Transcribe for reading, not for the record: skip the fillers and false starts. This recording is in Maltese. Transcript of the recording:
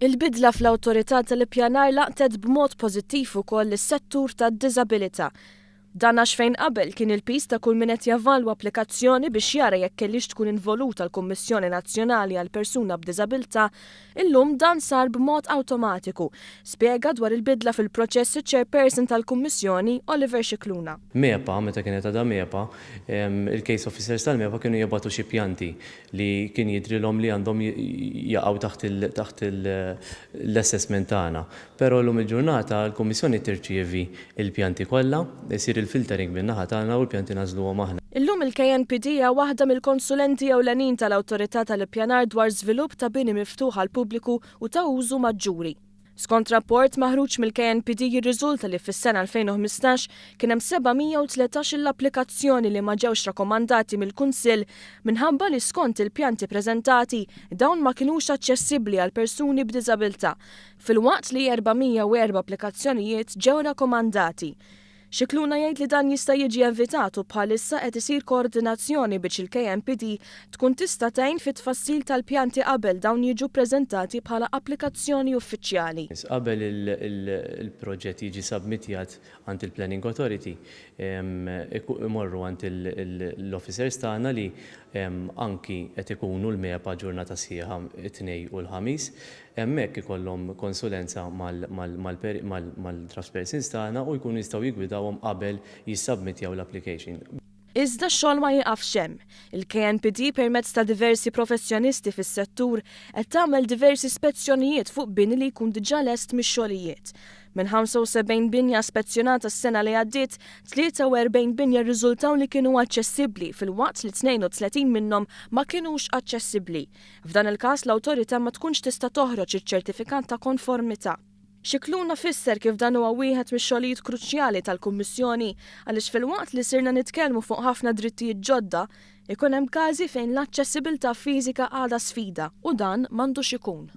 Il-bidla fl-Awtorita tal-Ippjanar laqtet b'mod pożittiv ukoll is-settur tad-diżabbilta. Dan għax fejn qabel kien il-pis ta' kull min qed javalwa applikazzjoni biex jara jekk kellix tkun involuta l-Kummissjoni Nazzjonali għall-Persuna b'diżabbilta, illum dan sar b'mod awtomatiku. Spjega dwar il-bidla fil-proċess iċ-Chairperson tal-Kummissjoni Oliver Scicluna. MEPA, meta kienet għadha MEPA, il-case officers tal-MEPA kienu jibgħatu xi pjanti li kien jidrilhom li għandhom jaqgħu taħt l-assessment tagħna. Però llum il-ġurnata l-Kummissjoni tirċievi il-pjanti kollha, isir il-filtering min-naħa tagħna u l-pjanti nażluhom aħna. Illum il-KNPD hija waħda mill-konsulenti ewlenin tal-Awtorità tal-Ippjanar dwar żvilupp ta' bini miftuħ għall pubbliku u ta' użu maġġuri. Skont rapport maħruġ mill-KNPD jirriżulta li fis-sena 2015 kien hemm 713 l-applikazzjoni li ma ġewx rakkomandati mill-Kunsill minħabba li skont il-pjanti preżentati dawn ma kinux aċċessibbli għal persuni b'diżabbilta, filwaqt li 404 applikazzjonijiet ġew rakkomandati. Scicluna jgħid li dan jista' jiġi evitat u bħalissa qed isir koordinazzjoni biex il-KNPD tkun tista' tgħin fit-tfassil tal-pjanti qabel dawn jiġu ppreżentati bħala applikazzjoni uffiċjali. Qabel il-proġett jiġi submittjat għand il-Planning Authority, imorru għand l-officers tagħna li anki qed ikunu l-MEPA ġurnata sħiħa it-tnejn u l-ħamis, hemmhekk ikollhom konsulenza mal-draftspersons tagħna u jkunu jistgħu jigwidawhom qabel jissubmittjaw l-application. Iżda x-xogħol ma jiqafx hemm. Il-KNPD permezz ta' diversi professjonisti fis-settur qed tagħmel diversi spezzjonijiet fuq bini li jkun diġà lest mix-xogħlijiet. Minn 75 binja spezzjonata s-sena li għaddiet, 43 binja rriżultaw li kienu aċċessibbli fil-waqt li 32 minnhom ma kinux aċċessibbli. F'dan il-każ l-Awtorita ma tkunx tista' toħroġ iċ-ċertifikat ta' konformità. Scicluna fisser kif dan huwa wieħed mix-xogħlijiet kruċjali tal-Kummissjoni għaliex fil-waqt li sirna nitkellmu fuq ħafna drittijiet ġodda, ikun hemm każi fejn l-aċċessibilità fiżika għadha sfida u dan m'għandux ikun.